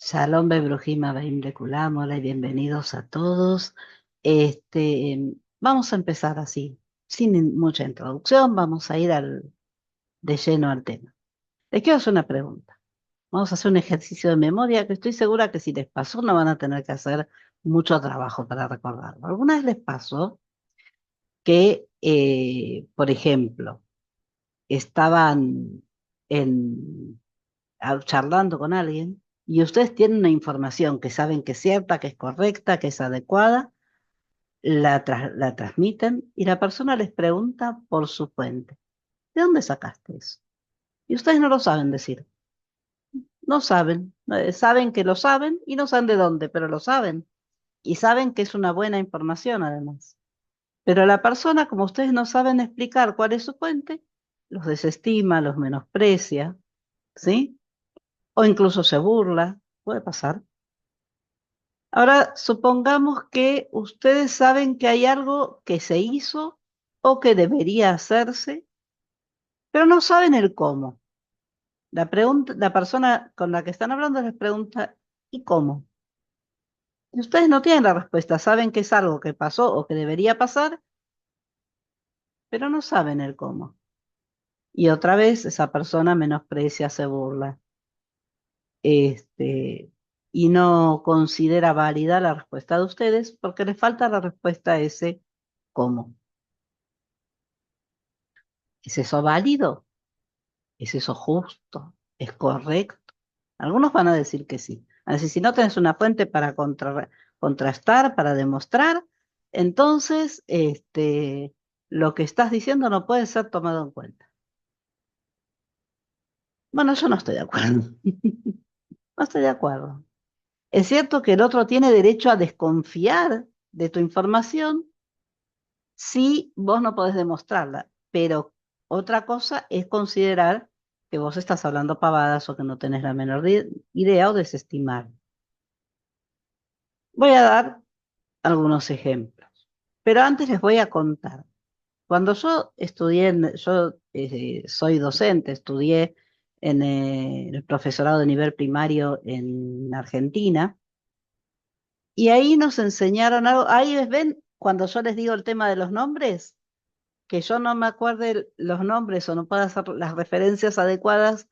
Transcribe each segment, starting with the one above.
Shalom Bebrujim Abaim Lekulam, hola y bienvenidos a todos. Vamos a empezar así, sin mucha introducción, vamos a ir de lleno al tema. Les quiero hacer una pregunta. Vamos a hacer un ejercicio de memoria que estoy segura que si les pasó no van a tener que hacer mucho trabajo para recordarlo. ¿Alguna vez les pasó que, por ejemplo, estaban en charlando con alguien y ustedes tienen una información que saben que es cierta, que es correcta, que es adecuada, la transmiten y la persona les pregunta por su fuente? ¿De dónde sacaste eso? Y ustedes no lo saben decir. No saben. Saben que lo saben y no saben de dónde, pero lo saben. Y saben que es una buena información además. Pero la persona, como ustedes no saben explicar cuál es su fuente, los desestima, los menosprecia, ¿sí? O incluso se burla. Puede pasar. Ahora, supongamos que ustedes saben que hay algo que se hizo o que debería hacerse, pero no saben el cómo. La persona con la que están hablando les pregunta, ¿y cómo? Y ustedes no tienen la respuesta, saben que es algo que pasó o que debería pasar, pero no saben el cómo. Y otra vez esa persona menosprecia, se burla, este, y no considera válida la respuesta de ustedes porque les falta la respuesta a ese cómo. ¿Es eso válido? ¿Es eso justo? ¿Es correcto? Algunos van a decir que sí. Van a decir, si no tenés una fuente para contrastar, para demostrar, entonces lo que estás diciendo no puede ser tomado en cuenta. Bueno, yo no estoy de acuerdo. No estoy de acuerdo. Es cierto que el otro tiene derecho a desconfiar de tu información si vos no podés demostrarla, pero otra cosa es considerar que vos estás hablando pavadas o que no tenés la menor idea o desestimar. Voy a dar algunos ejemplos, pero antes les voy a contar. Cuando yo estudié, yo soy docente, estudié en el profesorado de nivel primario en Argentina, y ahí nos enseñaron algo. Ahí ven cuando yo les digo el tema de los nombres, que yo no me acuerde los nombres o no pueda hacer las referencias adecuadas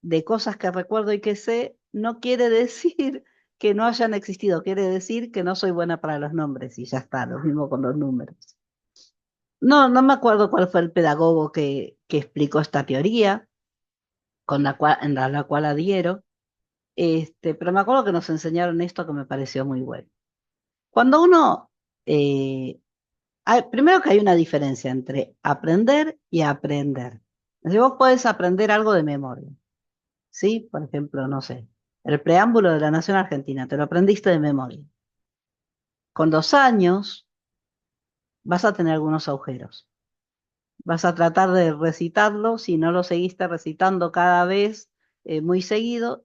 de cosas que recuerdo y que sé, no quiere decir que no hayan existido, quiere decir que no soy buena para los nombres y ya está, lo mismo con los números. No, no me acuerdo cuál fue el pedagogo que explicó esta teoría, la cual adhiero, pero me acuerdo que nos enseñaron esto que me pareció muy bueno. Cuando uno, eh, primero que hay una diferencia entre aprender y aprender. Si vos podés aprender algo de memoria, ¿sí? Por ejemplo, no sé, el preámbulo de la Nación Argentina, te lo aprendiste de memoria. Con 2 años vas a tener algunos agujeros. Vas a tratar de recitarlo, si no lo seguiste recitando cada vez muy seguido,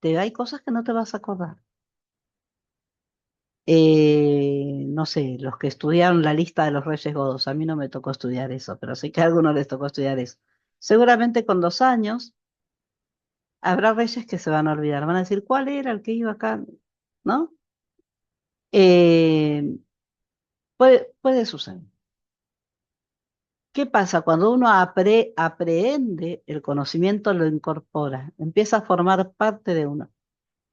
hay cosas que no te vas a acordar. No sé, los que estudiaron la lista de los Reyes Godos, a mí no me tocó estudiar eso, pero sé que a algunos les tocó estudiar eso. Seguramente con 2 años habrá reyes que se van a olvidar, van a decir, ¿cuál era el que iba acá? ¿No? Eh, puede suceder. ¿Qué pasa? Cuando uno aprehende el conocimiento, lo incorpora, empieza a formar parte de uno.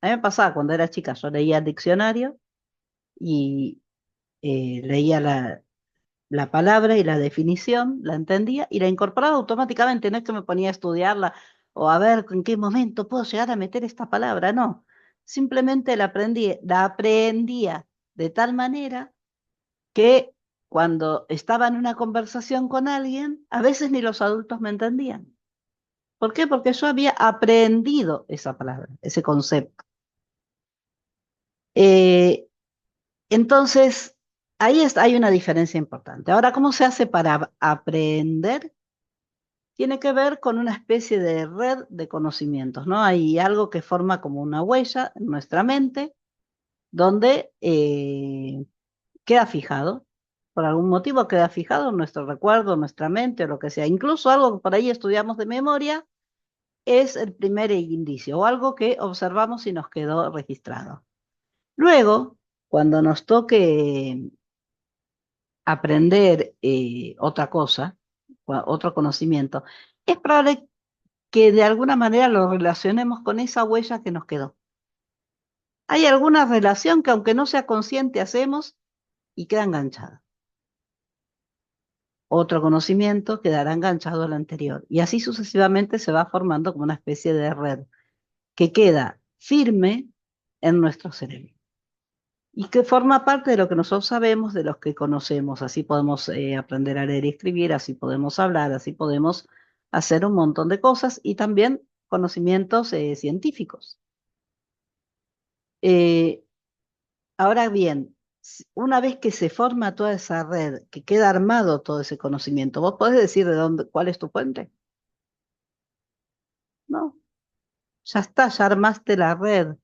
A mí me pasaba cuando era chica, yo leía el diccionario y leía la palabra y la definición, la entendía y la incorporaba automáticamente. No es que me ponía a estudiarla o a ver en qué momento puedo llegar a meter esta palabra, no. Simplemente la aprendía de tal manera que cuando estaba en una conversación con alguien, a veces ni los adultos me entendían. ¿Por qué? Porque yo había aprendido esa palabra, ese concepto. Eh, entonces, hay una diferencia importante. Ahora, ¿cómo se hace para aprender? Tiene que ver con una especie de red de conocimientos, ¿no? Hay algo que forma como una huella en nuestra mente, donde queda fijado, por algún motivo queda fijado en nuestro recuerdo, en nuestra mente o lo que sea. Incluso algo que por ahí estudiamos de memoria, es el primer indicio o algo que observamos y nos quedó registrado. Luego, cuando nos toque aprender otra cosa, otro conocimiento, es probable que de alguna manera lo relacionemos con esa huella que nos quedó. Hay alguna relación que aunque no sea consciente hacemos y queda enganchada. Otro conocimiento quedará enganchado al anterior. Y así sucesivamente se va formando como una especie de red que queda firme en nuestro cerebro y que forma parte de lo que nosotros sabemos, de los que conocemos. Así podemos aprender a leer y escribir, así podemos hablar, así podemos hacer un montón de cosas y también conocimientos científicos. Eh, Ahora bien, una vez que se forma toda esa red, que queda armado todo ese conocimiento, ¿vos podés decir de dónde, cuál es tu fuente? No, ya está, ya armaste la red.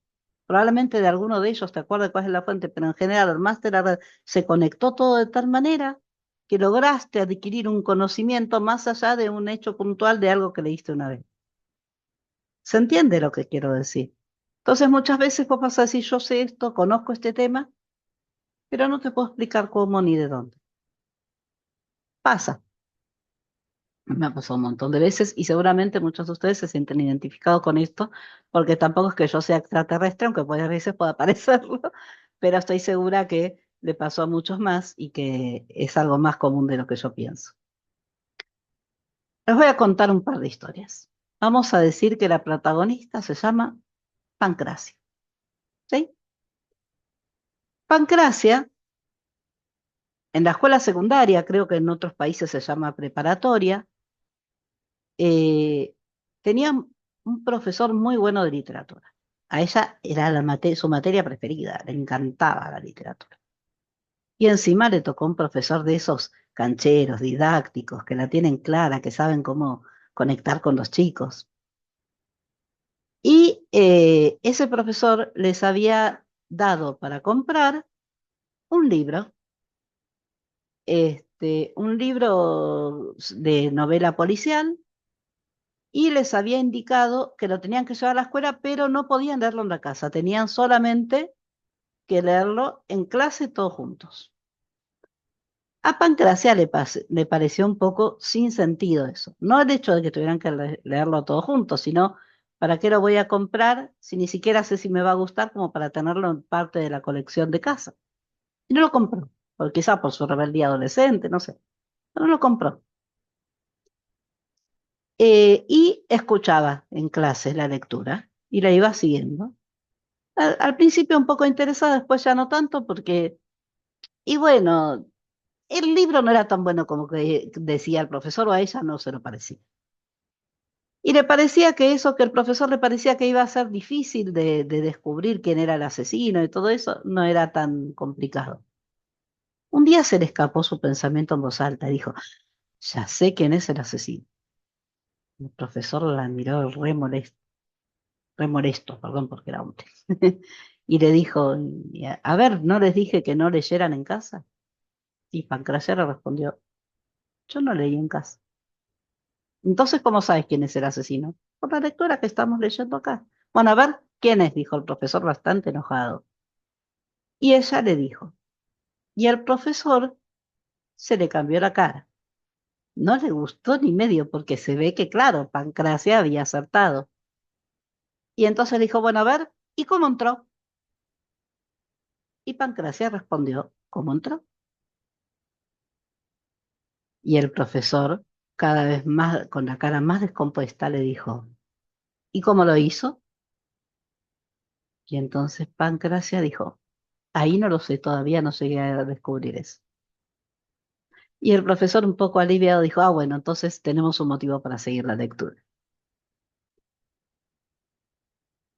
Probablemente de alguno de ellos te acuerdas cuál es la fuente, pero en general armaste la red. Se conectó todo de tal manera que lograste adquirir un conocimiento más allá de un hecho puntual de algo que leíste una vez. ¿Se entiende lo que quiero decir? Entonces muchas veces vos vas a decir, yo sé esto, conozco este tema, pero no te puedo explicar cómo ni de dónde. Pasa. Me ha pasado un montón de veces y seguramente muchos de ustedes se sienten identificados con esto, porque tampoco es que yo sea extraterrestre, aunque muchas veces pueda parecerlo, pero estoy segura que le pasó a muchos más y que es algo más común de lo que yo pienso. Les voy a contar un par de historias. Vamos a decir que la protagonista se llama Pancracia, ¿sí? Pancracia, en la escuela secundaria, creo que en otros países se llama preparatoria, eh, tenía un profesor muy bueno de literatura. A ella era su materia preferida, le encantaba la literatura. Y encima le tocó un profesor de esos cancheros, didácticos, que la tienen clara, que saben cómo conectar con los chicos. Y ese profesor les había dado para comprar un libro, un libro de novela policial y les había indicado que lo tenían que llevar a la escuela, pero no podían leerlo en la casa, tenían solamente que leerlo en clase todos juntos. A Pancracia le pareció un poco sin sentido eso, no el hecho de que tuvieran que leerlo todos juntos, sino ¿para qué lo voy a comprar si ni siquiera sé si me va a gustar como para tenerlo en parte de la colección de casa? Y no lo compró, porque quizá por su rebeldía adolescente, no sé, pero no lo compró. Y escuchaba en clase la lectura y la iba siguiendo. Al principio un poco interesada, después ya no tanto, porque, y bueno, el libro no era tan bueno como que decía el profesor, o a ella no se lo parecía. Y le parecía que eso que el profesor le parecía que iba a ser difícil de descubrir quién era el asesino y todo eso, no era tan complicado. Un día se le escapó su pensamiento en voz alta y dijo, ya sé quién es el asesino. El profesor la miró re molesto, perdón, porque era hombre. Y le dijo, a ver, ¿no les dije que no leyeran en casa? Y Pancracia le respondió, yo no leí en casa. Entonces, ¿cómo sabes quién es el asesino? Por la lectura que estamos leyendo acá. Bueno, a ver, ¿quién es? Dijo el profesor bastante enojado. Y ella le dijo, y al profesor se le cambió la cara. No le gustó ni medio porque se ve que, claro, Pancracia había acertado. Y entonces dijo, bueno, a ver, ¿y cómo entró? Y Pancracia respondió, ¿cómo entró? Y el profesor, cada vez más, con la cara más descompuesta, le dijo, ¿y cómo lo hizo? Y entonces Pancracia dijo, ahí no lo sé, todavía no llegué a descubrir eso. Y el profesor, un poco aliviado, dijo, ah, bueno, entonces tenemos un motivo para seguir la lectura.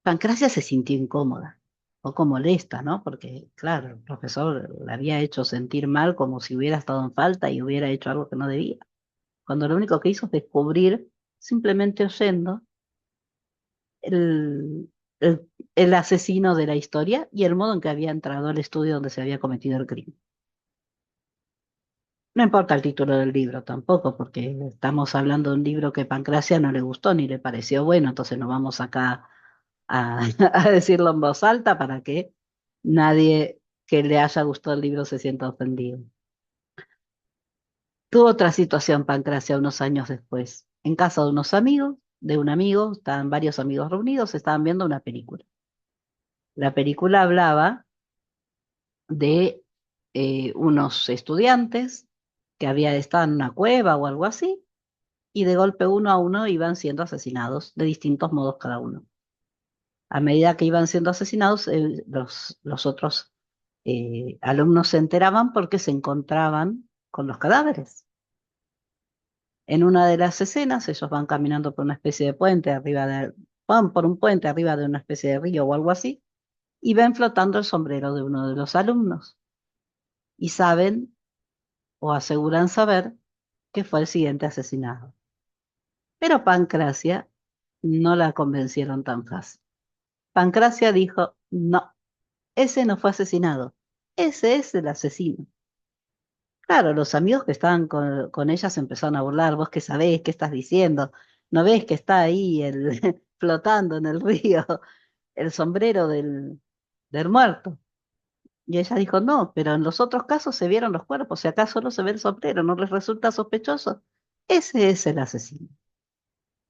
Pancracia se sintió incómoda, un poco molesta, ¿no? Porque, claro, el profesor la había hecho sentir mal como si hubiera estado en falta y hubiera hecho algo que no debía. Cuando lo único que hizo es descubrir, simplemente oyendo, el, el asesino de la historia y el modo en que había entrado al estudio donde se había cometido el crimen. No importa el título del libro tampoco, porque estamos hablando de un libro que Pancracia no le gustó ni le pareció bueno, entonces no vamos acá a, a decirlo en voz alta para que nadie que le haya gustado el libro se sienta ofendido. Tuvo otra situación Pancracia unos años después. En casa de unos amigos, de un amigo, estaban varios amigos reunidos, estaban viendo una película. La película hablaba de unos estudiantes que había estado en una cueva o algo así, y de golpe uno a uno iban siendo asesinados de distintos modos cada uno. A medida que iban siendo asesinados, los otros alumnos se enteraban porque se encontraban con los cadáveres. En una de las escenas, ellos van caminando por una especie de puente van por un puente arriba de una especie de río o algo así, y ven flotando el sombrero de uno de los alumnos. Y saben o aseguran saber que fue el siguiente asesinado. Pero Pancracia no la convencieron tan fácil. Pancracia dijo, no, ese no fue asesinado, ese es el asesino. Claro, los amigos que estaban con ella se empezaron a burlar, vos qué sabés, qué estás diciendo, no ves que está ahí flotando en el río el sombrero del muerto. Y ella dijo, no, pero en los otros casos se vieron los cuerpos, si acá solo se ve el sombrero, ¿no les resulta sospechoso? Ese es el asesino.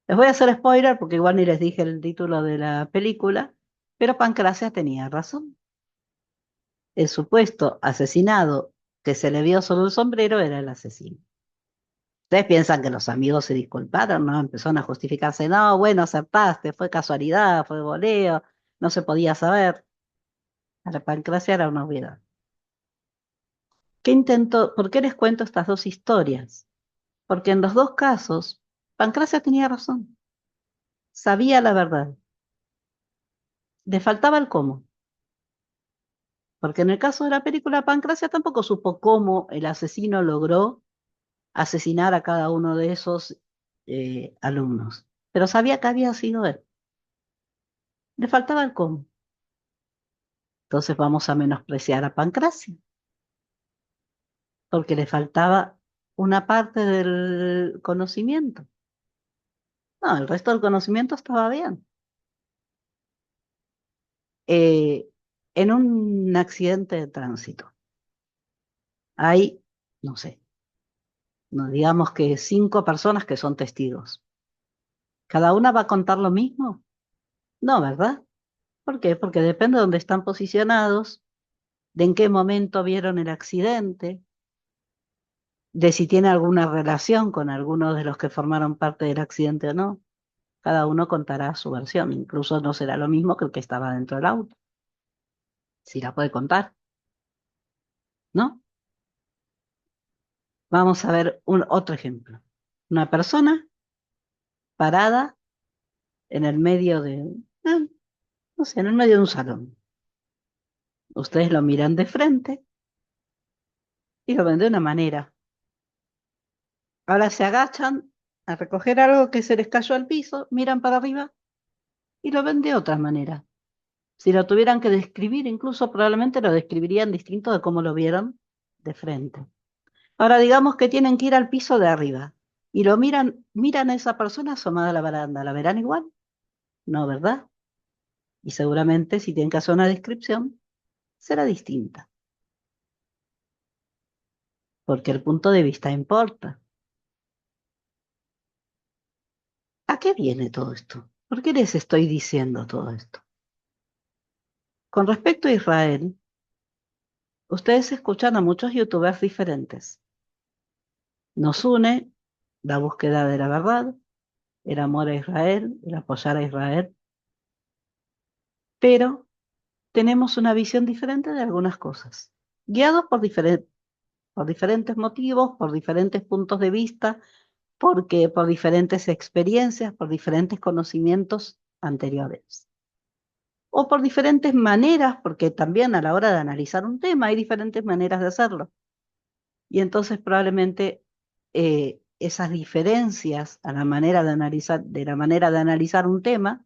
Les voy a hacer spoiler porque igual ni les dije el título de la película, pero Pancracia tenía razón. El supuesto asesinado que se le vio solo el sombrero era el asesino. Ustedes piensan que los amigos se disculparon, ¿no? Empezaron a justificarse, no, bueno, acertaste, fue casualidad, fue voleo, no se podía saber. Para Pancracia era una obviedad. ¿Qué intentó? ¿Por qué les cuento estas dos historias? Porque en los dos casos, Pancracia tenía razón, sabía la verdad, le faltaba el cómo. Porque en el caso de la película Pancracia tampoco supo cómo el asesino logró asesinar a cada uno de esos alumnos, pero sabía que había sido él. Le faltaba el cómo. Entonces vamos a menospreciar a Pancracia, porque le faltaba una parte del conocimiento. No, el resto del conocimiento estaba bien. Eh, en un accidente de tránsito hay, no sé, no digamos que 5 personas que son testigos. ¿Cada una va a contar lo mismo? No, ¿verdad? ¿Por qué? Porque depende de dónde están posicionados, de en qué momento vieron el accidente, de si tiene alguna relación con alguno de los que formaron parte del accidente o no. Cada uno contará su versión, incluso no será lo mismo que el que estaba dentro del auto, si la puede contar, ¿no? Vamos a ver otro ejemplo. Una persona parada en el medio eh, no sé, en el medio de un salón. Ustedes lo miran de frente y lo ven de una manera. Ahora se agachan a recoger algo que se les cayó al piso, miran para arriba y lo ven de otra manera. Si lo tuvieran que describir, incluso probablemente lo describirían distinto de cómo lo vieron de frente. Ahora digamos que tienen que ir al piso de arriba y lo miran a esa persona asomada a la baranda. ¿La verán igual? No, ¿verdad? Y seguramente si tienen que hacer una descripción, será distinta, porque el punto de vista importa. ¿A qué viene todo esto? ¿Por qué les estoy diciendo todo esto? Con respecto a Israel, ustedes escuchan a muchos youtubers diferentes. Nos une la búsqueda de la verdad, el amor a Israel, el apoyar a Israel, pero tenemos una visión diferente de algunas cosas, guiados por diferentes motivos, por diferentes puntos de vista, porque por diferentes experiencias, por diferentes conocimientos anteriores. O por diferentes maneras, porque también a la hora de analizar un tema hay diferentes maneras de hacerlo. Y entonces probablemente esas diferencias a la manera de analizar, de la manera de analizar un tema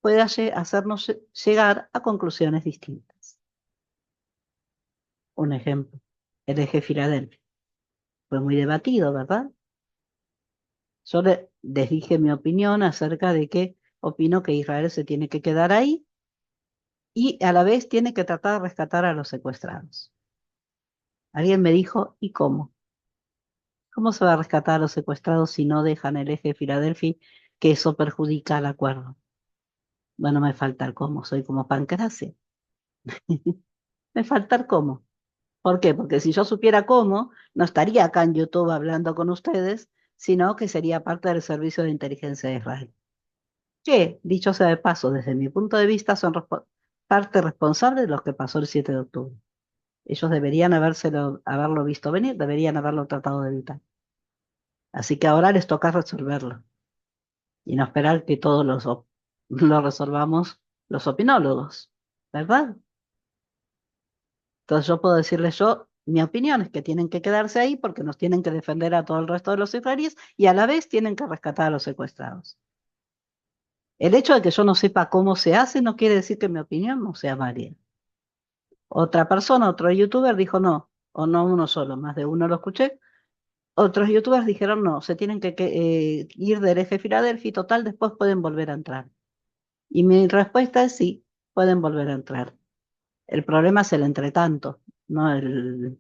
pueda hacernos llegar a conclusiones distintas. Un ejemplo, el eje Filadelfia. fue muy debatido, ¿verdad? Yo les dije mi opinión acerca de que opino que Israel se tiene que quedar ahí y a la vez tiene que tratar de rescatar a los secuestrados. Alguien me dijo, ¿y cómo? ¿Cómo se va a rescatar a los secuestrados si no dejan el eje de Filadelfia, que eso perjudica al acuerdo? Bueno, me falta el cómo, soy como Pancracia. Me falta el cómo. ¿Por qué? Porque si yo supiera cómo, no estaría acá en YouTube hablando con ustedes, sino que sería parte del Servicio de Inteligencia de Israel. Que, dicho sea de paso, desde mi punto de vista, son parte responsable de lo que pasó el 7 de octubre. Ellos deberían haberlo visto venir, deberían haberlo tratado de evitar. Así que ahora les toca resolverlo y no esperar que todos lo resolvamos los opinólogos, ¿verdad? Entonces yo puedo decirles mi opinión es que tienen que quedarse ahí porque nos tienen que defender a todo el resto de los israelíes y a la vez tienen que rescatar a los secuestrados. El hecho de que yo no sepa cómo se hace no quiere decir que mi opinión no sea válida. Otra persona, otro youtuber dijo no, o no uno solo, más de uno lo escuché. Otros youtubers dijeron no, se tienen que ir del eje Filadelfia y total, después pueden volver a entrar. Y mi respuesta es sí, pueden volver a entrar. El problema es el entretanto, no el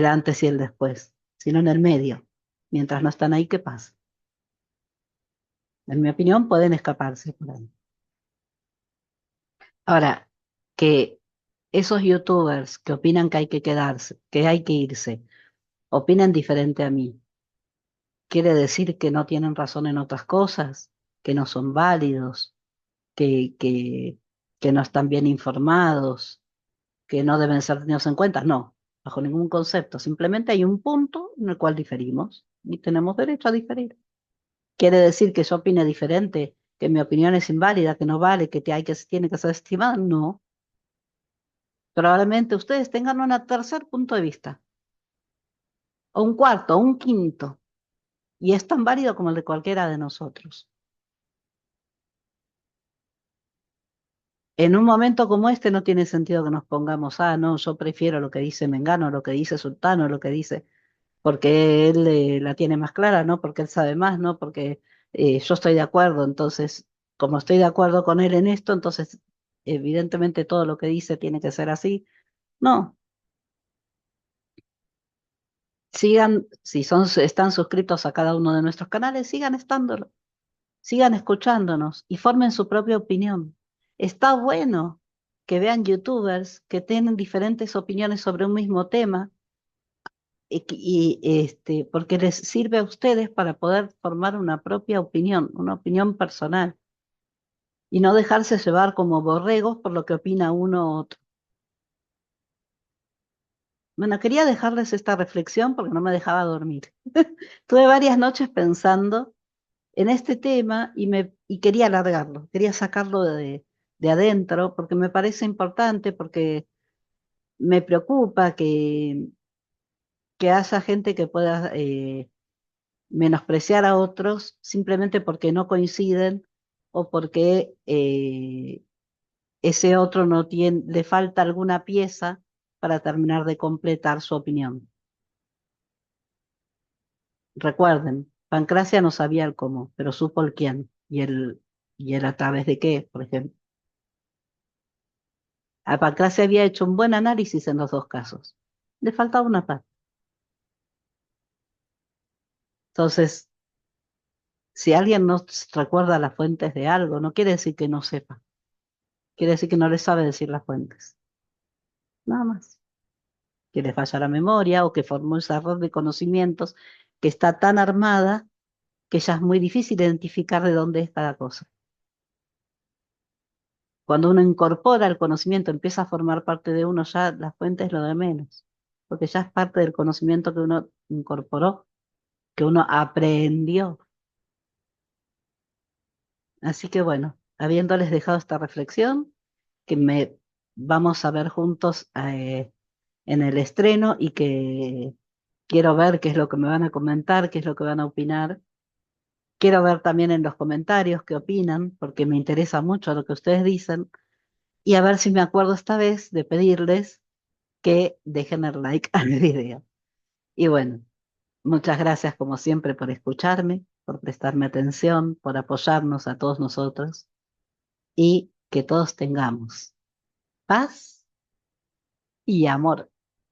antes y el después, sino en el medio. Mientras no están ahí, ¿qué pasa? En mi opinión, pueden escaparse por ahí. Ahora, que esos youtubers que opinan que hay que quedarse, que hay que irse, opinan diferente a mí, quiere decir que no tienen razón en otras cosas, que no son válidos, que, que, que no están bien informados, que no deben ser tenidos en cuenta. No, bajo ningún concepto. Simplemente hay un punto en el cual diferimos y tenemos derecho a diferir. ¿Quiere decir que yo opine diferente, que mi opinión es inválida, que no vale, tiene que ser estimada? No. Probablemente ustedes tengan un tercer punto de vista, o un cuarto, o un quinto, y es tan válido como el de cualquiera de nosotros. En un momento como este no tiene sentido que nos pongamos, no, yo prefiero lo que dice Mengano, lo que dice Sultano, lo que dice, porque él la tiene más clara, ¿no? Porque él sabe más, ¿no? Porque yo estoy de acuerdo, entonces, como estoy de acuerdo con él en esto, entonces, evidentemente todo lo que dice tiene que ser así. No, sigan, si están suscritos a cada uno de nuestros canales, sigan estándolo, sigan escuchándonos y formen su propia opinión. Está bueno que vean youtubers que tienen diferentes opiniones sobre un mismo tema porque les sirve a ustedes para poder formar una propia opinión, una opinión personal y no dejarse llevar como borregos por lo que opina uno u otro. Bueno, quería dejarles esta reflexión porque no me dejaba dormir. Tuve varias noches pensando en este tema y quería alargarlo, quería sacarlo de adentro porque me parece importante, porque me preocupa que haya gente que pueda menospreciar a otros simplemente porque no coinciden o porque ese otro no tiene, le falta alguna pieza para terminar de completar su opinión. Recuerden, Pancracia no sabía el cómo, pero supo el quién y el a través de qué, por ejemplo. A Pancracia había hecho un buen análisis en los dos casos. Le faltaba una parte. Entonces, si alguien no recuerda las fuentes de algo, no quiere decir que no sepa, quiere decir que no le sabe decir las fuentes. Nada más. Que le falla la memoria o que formó esa red de conocimientos que está tan armada que ya es muy difícil identificar de dónde es cada cosa. Cuando uno incorpora el conocimiento, empieza a formar parte de uno, ya la fuente es lo de menos, porque ya es parte del conocimiento que uno incorporó, que uno aprendió. Así que bueno, habiéndoles dejado esta reflexión, que me vamos a ver juntos en el estreno y que quiero ver qué es lo que me van a comentar, qué es lo que van a opinar. Quiero ver también en los comentarios qué opinan, porque me interesa mucho lo que ustedes dicen, y a ver si me acuerdo esta vez de pedirles que dejen el like al video. Y bueno, Muchas gracias como siempre por escucharme, por prestarme atención, por apoyarnos a todos nosotros y que todos tengamos paz y amor.